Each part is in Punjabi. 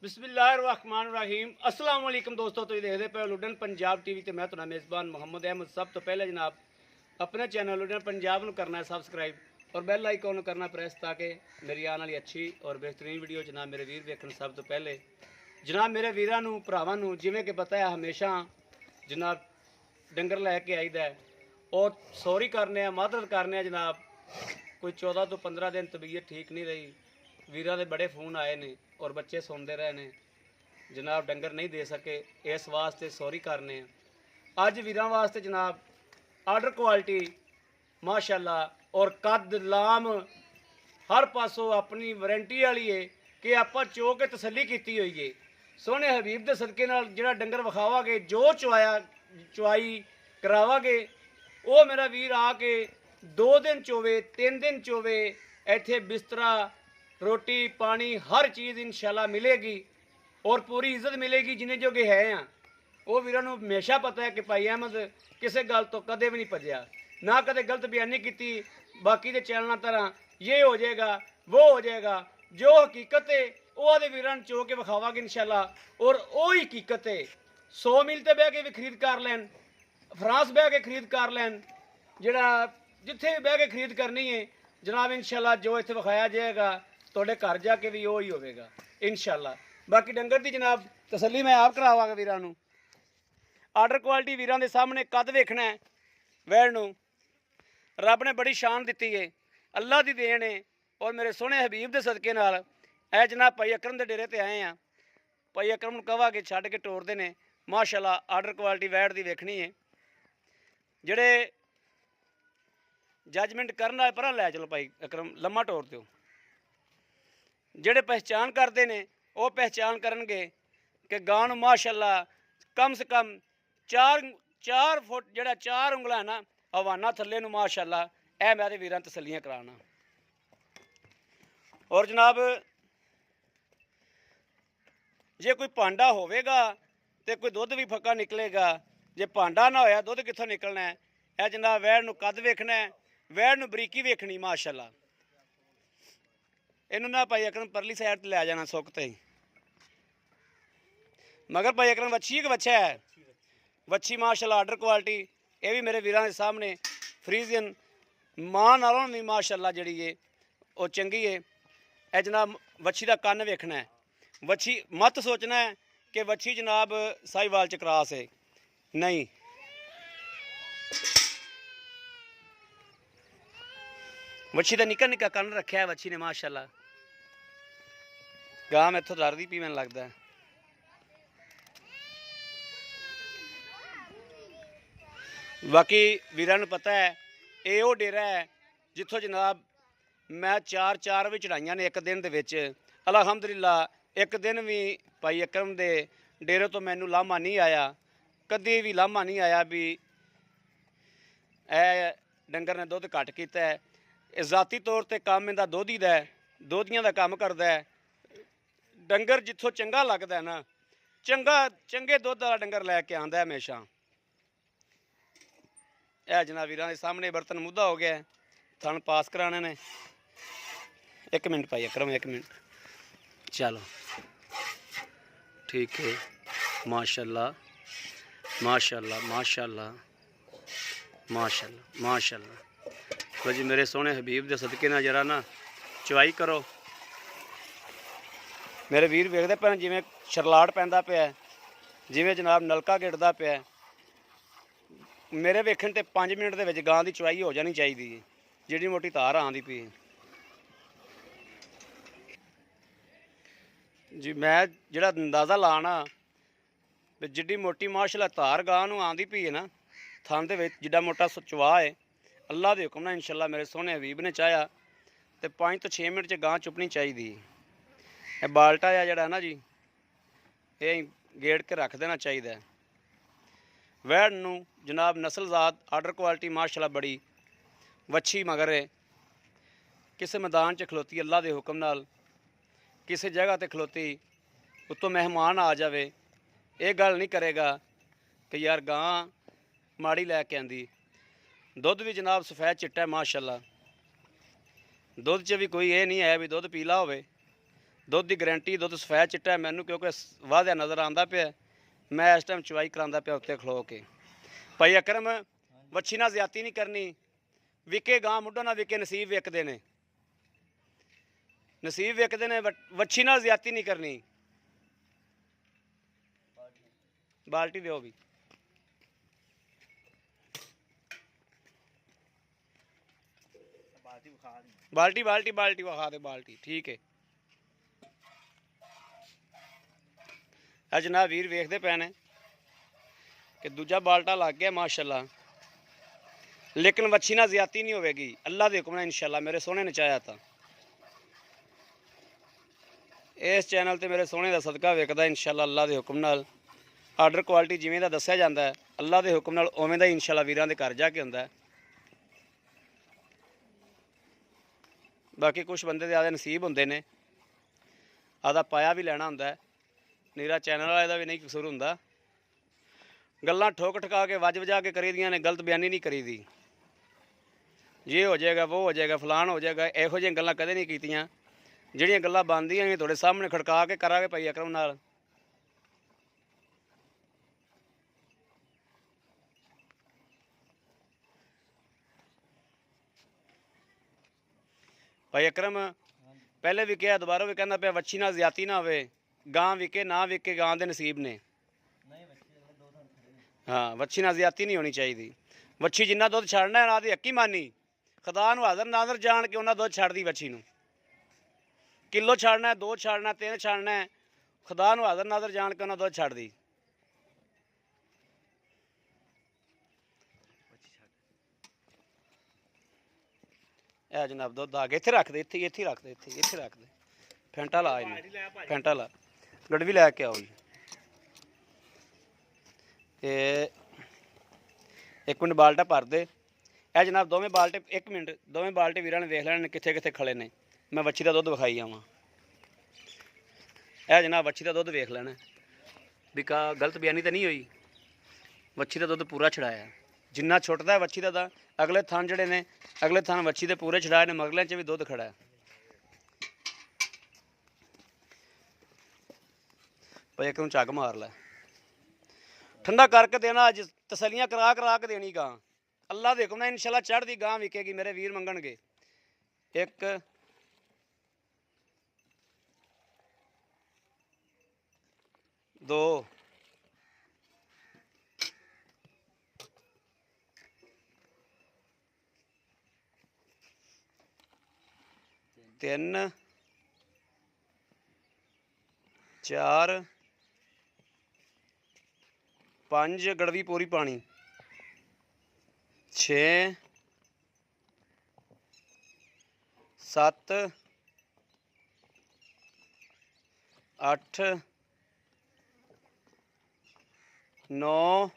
बिस्मिल्लाहिर्रहमानिर्रहीम अस्सलाम वालेकुम दोस्तों, तुम देखते पे लुडन पंजाब टीवी ते मैं तुम्हारा मेज़बान मोहम्मद अहमद। सब तो पहले जनाब अपने चैनल लुडन पंजाब को करना है सबसक्राइब और बैल आइकॉन करना प्रेस ताकि मेरी आने वाली अच्छी और बेहतरीन वीडियो जनाब मेरे वीर देखने। सब तो पहले जनाब मेरे वीरों भरावां जिमें कि पता है हमेशा जनाब डंगर लैके आईदा और सॉरी करने मदद करने जनाब। कोई 14 तो 15 दिन तबीयत ठीक नहीं रही, वीरों के बड़े फोन आए ने और बच्चे सुनते रहे ने जनाब डंगर नहीं दे सके, इस वास्ते सॉरी करने। अज वीरों वास्ते जनाब आर्डर क्वालिटी माशाल्लाह और कद लाम हर पासों अपनी वारंटी वाली है कि आप चो के तसली की हुई है। सोहने हबीब के सदके नाल जिहड़ा डंगर विखावागे जो चुआई करावागे वो मेरा वीर आके 2 दिन चोवे 3 दिन चोवे इत्थे बिस्तरा रोटी पानी हर चीज़ इंशाल्लाह मिलेगी और पूरी इज्जत मिलेगी। जिन्हें जोगे है हाँ वो वीरों को हमेशा पता है कि भाई अहमद किसी गल तो कदे भी नहीं भजया, ना कदे गलत बयानी की। बाकी के चैनलों तरह ये हो जाएगा वो हो जाएगा, जो हकीकत है वो वीरों चो के विखावागे इंशाल्लाह। और वो हकीकत है 100 मील ते बह के भी खरीद कर लैन, फ्रांस बह के खरीद कर लैन, जिहड़ा जिथे भी बह के खरीद करनी है जनाब इंशाल्लाह जो इत्थे विखाया जाएगा थोड़े घर जाके भी वो ही होगा इंशाल्लाह। बाकी डंगर की जनाब तसली मैं आप करावांगा वीरां नूं। आर्डर क्वालिटी वीरां दे सामने कद वेखना है, वैड़ नूं रब ने बड़ी शान दी है, अल्लाह की देन है। और मेरे सोहने हबीब के सदके नाल ऐ जनाब भाई अकरम के डेरे पर आए हैं। भाई अकरम नूं कहांगे छड्ड के टोरदे ने माशाल्लाह। आर्डर क्वालिटी वैड़ की वेखनी है, जिहड़े जजमेंट करना पर लै चलो भाई अकरम लम्मा टोर दो। ਜਿਹੜੇ पहचान करते हैं वो पहचान करनगे कि गां नूं माशाल्लाह कम से कम 4 फुट जिहड़ा 4 उंगलां है ना हवाना थल्ले नूं माशाल्लाह ऐ मेरे वीरां तसल्लियां कराना। और जनाब जे कोई भांडा होवेगा तो कोई दुध भी फक्का निकलेगा, जे भांडा ना होया दुध कित्थों निकलना है। यह जनाब वैड़ नूं कद वेखना है, वैड़ नूं बरीकी वेखनी माशाल्लाह। इनू ना भाई अकरम परली साइड ते लै जाना सुकते मगर भाई अकरम वच्छी एक बच्चा है, वच्छी माशाल्लाह आर्डर क्वालिटी। ये भी मेरे वीरां के सामने फ्रीजियन मां नालों भी माशाल्लाह जिहड़ी है वो चंगी है। यह जनाब वच्छी का कन्न वेखना है, वच्छी मत सोचना है कि वच्छी जनाब साहिवाल च क्रॉस है, नहीं। वच्छी का निक्का निक्का कन्न रखा है वच्छी ने माशाल्लाह। गां इत्थों डरदी पी मैनूं लगदा है। बाकी वीरां नूं पता है ये वो डेरा है जिथों जनाब मैं 4 भी चढ़ाइयां ने एक दिन दे विच अलहमदुलिल्लाह। एक दिन भी भाई अकरम दे डेरे तो मैनूं लामा नहीं आया, कदी भी लामा नहीं आया भी ए डंगर ने दुध घट कीता है। ज़ाती तौर पर काम इहदा दोधी दा है, दोधियां दा काम करदा है। डंगर जिथों चंगा लगदा है ना चंगे दुध वाला डंगर लैके आंदा है हमेशा। यह जनाब वीरां दे सामने बर्तन मुद्दा हो गया है, थन पास कराने ने। 1 मिनट भाई अकरम 1 मिनट, चलो ठीक है माशाल्लाह माशाल्लाह माशाल्लाह माशाल्लाह माशाल्लाह। जी मेरे सोहने हबीब के सदके ना जरा ना चवाई करो। मेरे वीर वेखते पे जिमें शरलाट पैंदा पिया, जिमें जनाब नलका गिरदा पिया। मेरे वेखण ते 5 मिनट के गां की चवाई हो जानी चाहिए, जिहड़ी मोटी धार आंदी पई जी। मैं जिहड़ा अंदाज़ा लाना जिड्डी मोटी माशाल्लाह धार गां नूं आंदी पई है ना, थन दे विच जिड्डा मोटा चवा है, अल्लाह के हुक्म नाल इंशाल्लाह मेरे सोहने हबीब ने चाहया तो 5 तो 6 मिनट च गां चुपनी चाहिए। यह बाल्टा है जड़ा ना जी ये गेड़ के रख देना चाहिए। वैड़ नूं जनाब नस्लजात आर्डर क्वालिटी माशाल्लाह बड़ी वच्छी मगर है। किसी मैदान च खलोती अल्लाह के हुक्म नाल, किसी जगह ते खलोती उत्तों मेहमान आ जाए ये गल नहीं करेगा कि यार गां माड़ी लैके आंदी। दुध भी जनाब सफेद चिट्टा है माशाल्लाह, दुध च भी कोई ये नहीं है भी दुध पीला होवे। ਦੁੱਧ ਦੀ ਗਾਰੰਟੀ, ਦੁੱਧ ਸਫੈਦ ਚਿੱਟਾ ਮੈਨੂੰ ਕਿਉਂਕਿ ਵਾਧਿਆ ਨਜ਼ਰ ਆਉਂਦਾ ਪਿਆ। ਮੈਂ ਇਸ ਟਾਈਮ ਚਵਾਈ ਕਰਾਉਂਦਾ ਪਿਆ ਉੱਤੇ ਖਲੋ ਕੇ। ਭਾਈ ਅਕਰਮ, ਵੱਛੀ ਨਾਲ ਜ਼ਿਆਤੀ ਨਹੀਂ ਕਰਨੀ। ਵਿਕੇ ਗਾਂ ਮੁੱਢੋਂ ਨਾ ਵਿਕੇ, ਨਸੀਬ ਵਿਕਦੇ ਨੇ, ਨਸੀਬ ਵਿਕਦੇ ਨੇ। ਵੱਛੀ ਨਾਲ ਜ਼ਿਆਤੀ ਨਹੀਂ ਕਰਨੀ। ਬਾਲਟੀ ਦਿਓ ਵੀ। ਬਾਲਟੀ ਬਾਲਟੀ ਬਾਲਟੀ ਵਿਖਾ ਦੇ, ਬਾਲਟੀ ਠੀਕ ਹੈ। ਆ ਜਨਾਬ ਵੀਰ ਵੇਖਦੇ ਪਏ ਨੇ ਕਿ ਦੂਜਾ ਬਾਲਟਾ ਲੱਗ ਗਿਆ ਮਾਸ਼ਾਅੱਲਾ। ਲੇਕਿਨ ਵੱਛੀ ਨਾਲ ਜ਼ਿਆਤੀ ਨਹੀਂ ਹੋਵੇਗੀ ਅੱਲਾ ਦੇ ਹੁਕਮ ਨਾਲ ਇਨਸ਼ਾਅੱਲਾ। ਮੇਰੇ ਸੋਹਣੇ ਨੇ ਚਾਹਿਆ ਤਾਂ ਇਸ ਚੈਨਲ ਤੇ ਮੇਰੇ ਸੋਹਣੇ ਦਾ ਸਦਕਾ ਵਿਕਦਾ ਇਨਸ਼ਾਅੱਲਾ ਅੱਲਾ ਦੇ ਹੁਕਮ ਨਾਲ। ਆਰਡਰ ਕੁਆਲਿਟੀ ਜਿਵੇਂ ਦਾ ਦੱਸਿਆ ਜਾਂਦਾ ਹੈ ਅੱਲਾ ਦੇ ਹੁਕਮ ਨਾਲ ਉਵੇਂ ਦਾ ਇਨਸ਼ਾਅੱਲਾ ਵੀਰਾਂ ਦੇ ਘਰ ਜਾ ਕੇ ਹੁੰਦਾ। ਬਾਕੀ ਕੁਛ ਬੰਦੇ ਦੇ ਆਦੇ ਨਸੀਬ ਹੁੰਦੇ ਨੇ, ਆਦਾ ਪਾਇਆ ਵੀ ਲੈਣਾ ਹੁੰਦਾ। ਨੀਰਾ ਚੈਨਲ ਵਾਲੇ ਦਾ ਵੀ ਨਹੀਂ ਕਸੂਰ ਹੁੰਦਾ। ਗੱਲਾਂ ਠੋਕ ਠਕਾ ਕੇ ਵੱਜ ਵਜਾ ਕੇ ਕਰੀਦੀਆਂ ਨੇ, ਗਲਤ ਬਿਆਨੀ ਨਹੀਂ ਕਰੀਦੀ। ਜੇ ਹੋ ਜਾਏਗਾ ਉਹ ਹੋ ਜਾਏਗਾ ਫਲਾਣ ਹੋ ਜਾਏਗਾ, ਇਹੋ ਜਿਹੀਆਂ ਗੱਲਾਂ ਕਦੇ ਨਹੀਂ ਕੀਤੀਆਂ। ਜਿਹੜੀਆਂ ਗੱਲਾਂ ਬਣਦੀਆਂ ਨੇ ਤੁਹਾਡੇ ਸਾਹਮਣੇ ਖੜਕਾ ਕੇ ਕਰਾਂਗੇ ਭਾਈ ਅਕਰਮ ਨਾਲ। ਭਾਈ ਅਕਰਮ ਪਹਿਲੇ ਵੀ ਕਿਹਾ, ਦੁਬਾਰਾ ਵੀ ਕਹਿੰਦਾ ਪਿਆ, ਵੱਛੀ ਨਾਲ ਜ਼ਿਆਤੀ ਨਾ ਹੋਵੇ। ਗਾਂ ਵਿਕੇ ਨਾ ਵਿਕੇ, ਗਾਂ ਦੇ ਨਸੀਬ ਨੇ। ਹਾਂ, ਵੱਛੀ ਨਾਲ ਜ਼ਿਆਤੀ ਨਹੀਂ ਹੋਣੀ ਚਾਹੀਦੀ। ਵੱਛੀ ਜਿੰਨਾ ਦੁੱਧ ਛੱਡਣਾ ਉਹਨਾਂ ਦੀ ਹੱਕੀ ਮਾਨੀ, ਖੁਦਾ ਨੂੰ ਹਾਜ਼ਰ ਨਾਜ਼ਰ ਜਾਣ ਕੇ ਉਹਨਾਂ ਦੁੱਧ ਛੱਡਦੀ। ਵੱਛੀ ਨੂੰ ਕਿਲੋ ਛੱਡਣਾ, 2 ਛੱਡਣਾ, 3 ਛੱਡਣਾ, ਖੁਦਾ ਨੂੰ ਹਾਜ਼ਰ ਨਾਜ਼ਰ ਜਾਣ ਕੇ ਉਹਨਾਂ ਦੁੱਧ ਛੱਡਦੀ। ਇਹ ਜਨਾਬ ਦੁੱਧ ਆ ਗਿਆ। ਇੱਥੇ ਰੱਖ ਦੇ, ਇੱਥੇ ਇੱਥੇ ਰੱਖ ਦੇ, ਇੱਥੇ ਰੱਖ ਦੇ। ਫੈਂਟਾ ਲਾ, ਇਹਨੂੰ ਫੈਂਟਾ ਲਾ। ਗੜਵੀ ਲੈ ਕੇ ਆਓ ਜੀ। ਤੇ 1 ਮਿੰਟ ਬਾਲਟਾ ਭਰ ਦੇ। ਇਹ ਜਨਾਬ ਦੋਵੇਂ ਬਾਲਟੇ, 1 ਮਿੰਟ, ਦੋਵੇਂ ਬਾਲਟੇ ਵੀਰਾਂ ਨੇ ਵੇਖ ਲੈਣੇ ਕਿੱਥੇ ਕਿੱਥੇ ਖੜੇ ਨੇ। ਮੈਂ ਵੱਛੀ ਦਾ ਦੁੱਧ ਵਿਖਾਈ ਆਵਾਂ। ਇਹ ਜਨਾਬ ਵੱਛੀ ਦਾ ਦੁੱਧ ਵੇਖ ਲੈਣਾ ਵੀ ਗਲਤ ਬਿਆਨੀ ਤਾਂ ਨਹੀਂ ਹੋਈ। ਵੱਛੀ ਦਾ ਦੁੱਧ ਪੂਰਾ ਛੜਾਇਆ, ਜਿੰਨਾ ਛੁੱਟਦਾ ਵੱਛੀ ਦਾ ਤਾਂ। ਅਗਲੇ ਥਣ ਜਿਹੜੇ ਨੇ, ਅਗਲੇ ਥਣ ਵੱਛੀ ਦੇ ਪੂਰੇ ਛੜਾਏ ਨੇ, ਮਗਲਿਆਂ 'ਚ ਵੀ ਦੁੱਧ ਖੜਾ ਹੈ। ਭਾਈ ਇੱਕ ਨੂੰ ਝੱਗ ਮਾਰ ਲੈ, ਠੰਡਾ ਕਰਕੇ ਦੇਣਾ। ਅੱਜ ਤਸੱਲੀਆਂ ਕਰਾ ਕਰਾ ਕੇ ਦੇਣੀ ਗਾਂ ਅੱਲਾ ਦੇ ਹੁਕਮ ਨਾਲ ਇਨਸ਼ਾਅੱਲਾ। ਚੜ੍ਹਦੀ ਗਾਂ ਵਿਕੇਗੀ, ਮੇਰੇ ਵੀਰ ਮੰਗਣਗੇ। 1 2 3 4 5 ਗੜਵੀ ਪੂਰੀ ਪਾਣੀ। 6 7 8 9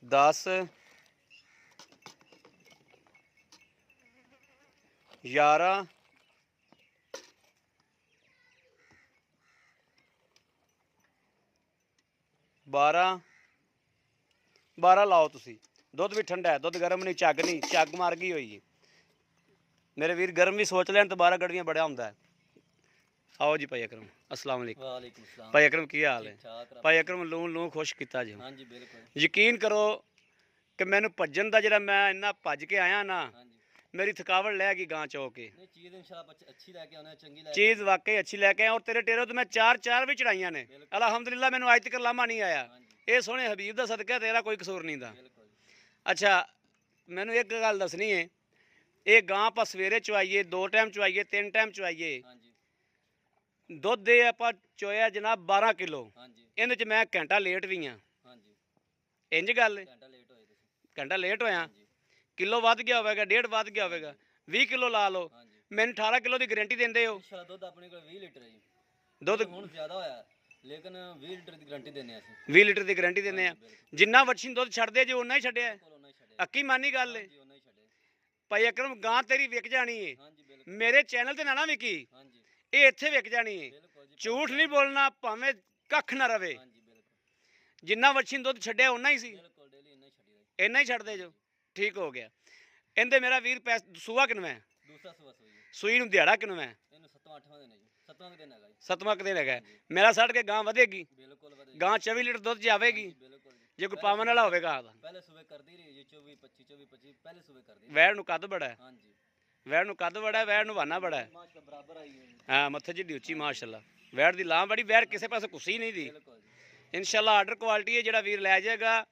10 11 12 ਲਾਓ ਤੁਸੀਂ। ਦੁੱਧ ਵੀ ਠੰਡਾ ਹੈ, ਦੁੱਧ ਗਰਮ ਨਹੀਂ, ਝੱਗ ਨਹੀਂ, ਝੱਗ ਮਾਰ ਗਈ ਹੋਈ ਹੈ। ਮੇਰੇ ਵੀਰ ਗਰਮ ਵੀ ਸੋਚ ਲੈਣ ਤਾਂ 12 ਗੜਵੀਆਂ ਬੜਾ ਹੁੰਦਾ ਹੈ। आओ जी भाई अकरम, अस्सलाम वालेकुम। वालेकुम सलाम। भाई अकरम की हाल है? भाई अकरम लून खुश किया जी। हाँ जी बिल्कुल। यकीन करो कि मैनू भजन का जरा मैं इन्ना भज के आया ना, मेरी थकावट लै गई गां चो के। चीज़ इंशाल्लाह अच्छी लेके आना, चंगी लेके चीज़ वाकई अच्छी लेके आया। और तेरे टेरो तो मैं 4 भी चढ़ाइया ने, अलहमदुलिल्लाह। मैनू अज तक लामा नहीं आया। ये सोहने हबीब का सदका, तेरा कोई कसूर नहीं था। अच्छा, मैनू एक गल दसनी है, ये गां आप सवेरे चवाइए, 2 टाइम चवाइए, 3 टाइम चवाइए, दुध दे आप चोया जनाब 12 किलो। इन मैं घंटा लेट भी हाँ। इंज गल घंटा लेट होया, किलो वध गया होगा, 1.5 वध गया होगा, 20 किलो ला लो। मैंने 18 किलो की गारंटी देंदे हो। दुध अपने कोल 20 लीटर है। दुध हुण ज़्यादा होया, लेकिन 20 लीटर की गारंटी देने हैं। 20 लीटर की गारंटी देने हैं। जिन्ना वच्छी दुध छड्डदे जे उन्ना ही छड्डिया। अक्की मानी गल है भाई अकरम, गां तेरी विक जानी है। मेरे चैनल ते ना विकी, ये इत्थे विक जानी है। झूठ नहीं बोलना, भावें कख ना रवे। जिन्ना वच्छी दुध छड्डिया उन्ना ही सी, इन्ना ही छड्डदे जो। ठीक हो गया। इहदे मेरा वीर सूआ किनवा है? ਸੂਈ ਨੂੰ ਦਿਹਾੜਾ ਕਿਨੂੰ ਹੈ? ਇਹਨੂੰ 7ਵਾਂ 8ਵਾਂ ਦਿਨ ਹੈ ਜੀ, 7ਵਾਂ ਦਿਨ ਹੈਗਾ ਜੀ। 7ਵਾਂ ਕੁ ਦਿਨ ਹੈਗਾ। ਮੇਰਾ ਛੱਡ ਕੇ ਗਾਂ ਵਧੇਗੀ, ਬਿਲਕੁਲ ਵਧੇਗੀ। ਗਾਂ 24 ਲੀਟਰ ਦੁੱਧ ਜਾਵੇਗੀ ਬਿਲਕੁਲ ਜੀ। ਜੇ ਕੋਈ ਪਾਵਨ ਵਾਲਾ ਹੋਵੇਗਾ ਤਾਂ। ਪਹਿਲੇ ਸੂਬੇ ਕਰਦੀ ਰਹੀ ਜੀ 24 25 24 25 ਪਹਿਲੇ ਸੂਬੇ ਕਰਦੀ ਰਹੀ। ਵੈੜ ਨੂੰ ਕੱਦ ਬੜਾ ਹੈ, ਹਾਂਜੀ ਵੈੜ ਨੂੰ ਕੱਦ ਬੜਾ ਹੈ, ਵੈੜ ਨੂੰ ਵਾਨਾ ਬੜਾ ਹੈ। ਮਾਸ਼ਾ ਬਰਾਬਰ ਆਈ ਹੋਈ। ਹਾਂ ਮੱਥੇ ਜਿੱਡੀ ਉੱਚੀ ਮਾਸ਼ਾਅੱਲਾ। ਵੈੜ ਦੀ ਲਾਂ ਬੜੀ, ਵੈੜ ਕਿਸੇ ਪਾਸੇ ਕੁੱਸੀ ਨਹੀਂ ਦੀ। ਬਿਲਕੁਲ ਜੀ। ਇਨਸ਼ਾਅੱਲਾ ਆਰਡਰ ਕੁਆਲਿਟੀ ਹੈ, ਜਿਹੜਾ ਵੀਰ ਲੈ ਜਾਏਗਾ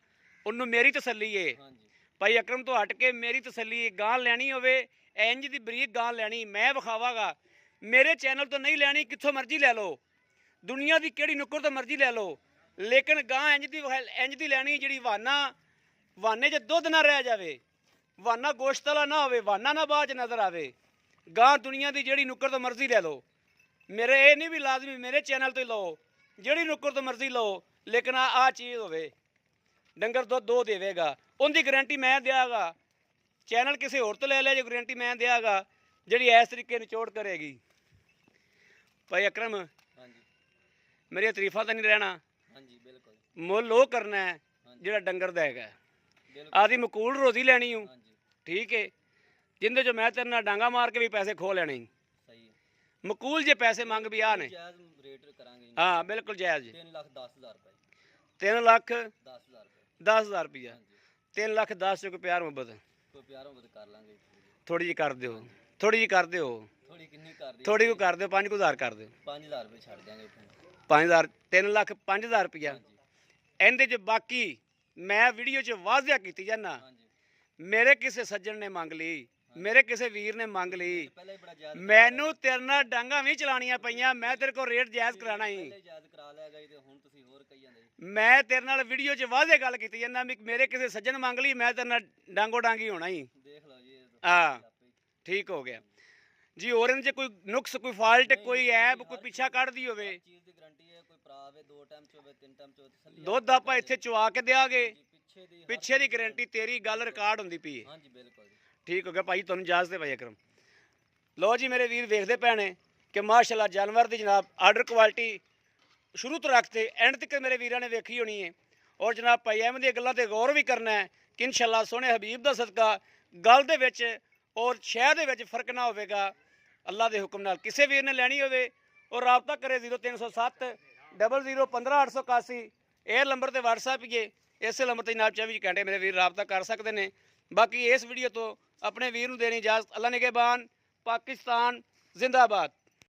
ਉਹਨੂੰ ਮੇਰੀ ਤਸੱਲੀ ਏ। ਹਾਂਜੀ ਭਾਈ ਅਕਰਮ ਤੋਂ ਹਟ ਕੇ ਮੇਰੀ ਤਸੱਲੀ ਏ। ਗਾਂ ਲੈਣੀ ਹੋਵੇ ਇੰਜ ਦੀ ਬਰੀਕ ਗਾਂ ਲੈਣੀ, ਮੈਂ ਵਿਖਾਵਾਂਗਾ। ਮੇਰੇ ਚੈਨਲ ਤੋਂ ਨਹੀਂ ਲੈਣੀ, ਕਿੱਥੋਂ ਮਰਜ਼ੀ ਲੈ ਲਓ, ਦੁਨੀਆ ਦੀ ਕਿਹੜੀ ਨੁੱਕਰ ਤੋਂ ਮਰਜ਼ੀ ਲੈ ਲਓ, ਲੇਕਿਨ ਗਾਂ ਇੰਜ ਦੀ ਲੈਣੀ ਜਿਹੜੀ ਵਾਨੇ 'ਚ ਦੁੱਧ ਨਾ ਰਹਿ ਜਾਵੇ, ਵਾਨਾ ਗੋਸ਼ਤ ਵਾਲਾ ਨਾ ਹੋਵੇ, ਵਾਨਾ ਨਾ ਬਾਅਦ 'ਚ ਨਜ਼ਰ ਆਵੇ। ਗਾਂ ਦੁਨੀਆ ਦੀ ਜਿਹੜੀ ਨੁੱਕਰ ਤੋਂ ਮਰਜ਼ੀ ਲੈ ਲਓ, ਮੇਰੇ ਇਹ ਨਹੀਂ ਵੀ ਲਾਜ਼ਮੀ ਮੇਰੇ ਚੈਨਲ ਤੋਂ ਹੀ ਲਓ, ਜਿਹੜੀ ਨੁੱਕਰ ਤੋਂ ਮਰਜ਼ੀ ਲਓ, ਲੇਕਿਨ ਆਹ ਚੀਜ਼ ਹੋਵੇ। ਡੰਗਰ ਦੁੱਧ ਦੋ ਦੇਵੇਗਾ, ਉਹਦੀ ਗਾਰੰਟੀ ਮੈਂ ਦਿਆਂਗਾ। ਚੈਨਲ ਕਿਸੇ ਹੋਰ ਤੋਂ ਲੈ ਲਿਆ ਜੇ, ਗਾਰੰਟੀ ਮੈਂ ਦਿਆਂਗਾ ਜਿਹੜੀ ਇਸ ਤਰੀਕੇ ਨਿਚੋੜ ਕਰੇਗੀ। ਭਾਈ ਅਕਰਮ ਹਾਂਜੀ ਮੇਰੀਆਂ ਤਾਰੀਫਾਂ ਤਾਂ ਨਹੀਂ ਰਹਿਣਾ, ਹਾਂਜੀ ਬਿਲਕੁਲ ਮੁੱਲ ਉਹ ਕਰਨਾ ਹੈ ਜਿਹੜਾ ਡੰਗਰ ਦਾ ਹੈਗਾ। ਬਿਲਕੁਲ ਆਦੀ ਮਕੂਲ ਰੋਜ਼ੀ ਲੈਣੀ ਹੂੰ, ਹਾਂਜੀ ਠੀਕ ਹੈ, ਜਿੰਦੇ 'ਚ ਮੈਂ ਤੇਰੇ ਨਾਲ ਡਾਂਗਾ ਮਾਰ ਕੇ ਵੀ ਪੈਸੇ ਖੋ ਲੈਣੇ। ਸਹੀ ਹੈ। ਮਕੂਲ ਜੇ ਪੈਸੇ ਮੰਗ ਵੀ ਆ ਨੇ। ਜਾਇਜ਼ ਰੇਟ ਕਰਾਂਗੇ ਜੀ। ਹਾਂ ਬਿਲਕੁਲ ਜਾਇਜ਼ ਜੀ। 3,10,000 ਰੁਪਏ। 3 ਲੱਖ 10,000 ਰੁਪਏ। 10,000 ਰੁਪਈਆ। ਹਾਂਜੀ 3 ਲੱਖ 10 ਚ ਕੋਈ ਪਿਆਰ ਮੁਹੱਬਤ ਕੋਈ ਪਿਆਰ ਹੋਵੇ ਤਾਂ ਕਰ ਲਾਂਗੇ। ਥੋੜੀ ਜਿਹੀ ਕਰ ਦਿਓ, ਥੋੜੀ ਜਿਹੀ ਕਰ ਦਿਓ, ਥੋੜੀ ਕਿੰਨੀ ਕਰ ਦੀ? ਥੋੜੀ ਕੋ ਕਰ ਦਿਓ, 5,000 ਕਰ ਦਿਓ। 5,000 ਰੁਪਏ ਛੱਡ ਦਿਆਂਗੇ ਤੁਹਾਨੂੰ। 5,000 3 ਲੱਖ 5,000 ਰੁਪਈਆ। ਹਾਂਜੀ ਇਹਦੇ 'ਚ ਬਾਕੀ ਮੈਂ ਵੀਡੀਓ 'ਚ ਵਾਅਦਾ ਕੀਤੀ ਜਾਨਾ, ਹਾਂਜੀ ਮੇਰੇ ਕਿਸੇ ਸੱਜਣ ਨੇ ਮੰਗ ਲਈ, ਮੇਰੇ ਕਿਸੇ ਵੀਰ ਨੇ ਮੰਗ ਲਈ, ਪਹਿਲਾਂ ਹੀ ਬੜਾ ਜਾਇਜ਼ ਮੈਨੂੰ ਤੇਰੇ ਨਾਲ ਡਾਂਗਾ ਵੀ ਚਲਾਉਣੀਆਂ ਪਈਆਂ, ਮੈਂ ਤੇਰੇ ਕੋਲ ਰੇਟ ਜਾਇਜ਼ ਕਰਾਣਾ ਹੀ। ਪਹਿਲਾਂ ਹੀ ਜਾਇਜ਼ ਕਰਾ ਲਿਆ ਗਈ ਤੇ ਹੁਣ ਤੁਸੀਂ ਹੋਰ ਕਹੀ ਜਾਂਦੇ ਜੀ। ਮੈਂ ਤੇਰੇ ਨਾਲ ਵੀਡੀਓ 'ਚ ਵਾਅਦੇ ਗੱਲ ਕੀਤੀ ਜਾਂਦਾ ਵੀ ਮੇਰੇ ਕਿਸੇ ਸੱਜਣ ਮੰਗ ਲਈ, ਮੈਂ ਤੇਰੇ ਨਾਲ ਡਾਂਗੋ ਡਾਂਗੀ ਹੋਣਾ ਹੀ। ਦੇਖ ਲਓ ਜੀ ਇਹ ਤਾਂ ਹਾਂ ਆਪੇ ਹੀ। ਠੀਕ ਹੋ ਗਿਆ ਜੀ। ਹੋਰ ਇਹਦੇ 'ਚ ਕੋਈ ਨੁਕਸ, ਕੋਈ ਫਾਲਟ, ਨਹੀਂ, ਕੋਈ ਨਹੀਂ, ਐਬ, ਹਰ ਕੋਈ ਚੀਜ਼ ਪਿੱਛਾ ਦੀ- ਕੱਢਦੀ ਹਰ ਹੋਵੇ, ਚੀਜ਼ ਦੀ ਗਾਰੰਟੀ ਹੈ। ਕੋਈ ਭਰਾ ਆਵੇ 2 ਟਾਈਮ ਚ ਹੋਵੇ 3 ਟਾਈਮ ਚ ਹੋਵੇ, ਤਸੱਲੀ ਦੁੱਧ ਆਪਾਂ ਇੱਥੇ ਚੁਆ ਕੇ ਦਿਆਂਗੇ। ਹਾਂਜੀ, ਪਿੱਛੇ ਪਿੱਛੇ ਦੀ ਗਾਰੰਟੀ ਤੇਰੀ, ਗੱਲ ਰਿਕਾਰਡ ਹੁੰਦੀ ਪਈ ਹੈ। ਹਾਂਜੀ ਬਿਲਕੁਲ ਜੀ। ਠੀਕ ਹੋ ਗਿਆ ਭਾਈ, ਤੁਹਾਨੂੰ ਇਜਾਜ਼ਤ ਹੈ ਭਾਈ ਅਕਰਮ। ਲਓ ਜੀ ਮੇਰੇ ਵੀਰ ਵੇਖਦੇ ਪੈਣੇ ਕਿ ਮਾਸ਼ਾਅੱਲਾ ਜਾਨਵਰ ਦੀ ਜਨਾਬ ਆਰਡਰ ਕੁਆਲਿਟੀ ਸ਼ੁਰੂ ਤੋਂ ਰੱਖ ਤੇ ਐਂਡ ਤੱਕ ਮੇਰੇ ਵੀਰਾਂ ਨੇ ਵੇਖੀ ਹੋਣੀ ਹੈ। ਔਰ ਜਨਾਬ ਭਾਈ ਅਹਿਮਦ ਦੀਆਂ ਗੱਲਾਂ ਤੇ ਗੌਰ ਵੀ ਕਰਨਾ ਹੈ ਕਿ ਇਨਸ਼ਾਅੱਲਾ ਸੋਹਣੇ ਹਬੀਬ ਦਾ ਸਦਕਾ ਗੱਲ ਦੇ ਵਿੱਚ ਔਰ ਸ਼ਹਿਰ ਦੇ ਵਿੱਚ ਫਰਕ ਨਾ ਹੋਵੇਗਾ। ਅੱਲਾ ਦੇ ਹੁਕਮ ਨਾਲ ਕਿਸੇ ਵੀਰ ਨੇ ਲੈਣੀ ਹੋਵੇ ਉਹ ਰਾਬਤਾ ਕਰੇ 0307 00 15 881। ਇਹ ਨੰਬਰ ਤੇ WhatsApp ਹੀ ਹੈ, ਇਸੇ ਨੰਬਰ ਤੇ ਜਨਾਬ 24 ਘੰਟੇ ਮੇਰੇ ਵੀਰ ਰਾਬਤਾ ਕਰ ਸਕਦੇ ਨੇ। ਬਾਕੀ ਇਸ ਵੀਡੀਓ ਤੋਂ ਆਪਣੇ ਵੀਰ ਨੂੰ ਦੇਣੀ ਇਜਾਜ਼ਤ। ਅੱਲਾ ਨਿਗਹਿਬਾਨ। ਪਾਕਿਸਤਾਨ ਜ਼ਿੰਦਾਬਾਦ।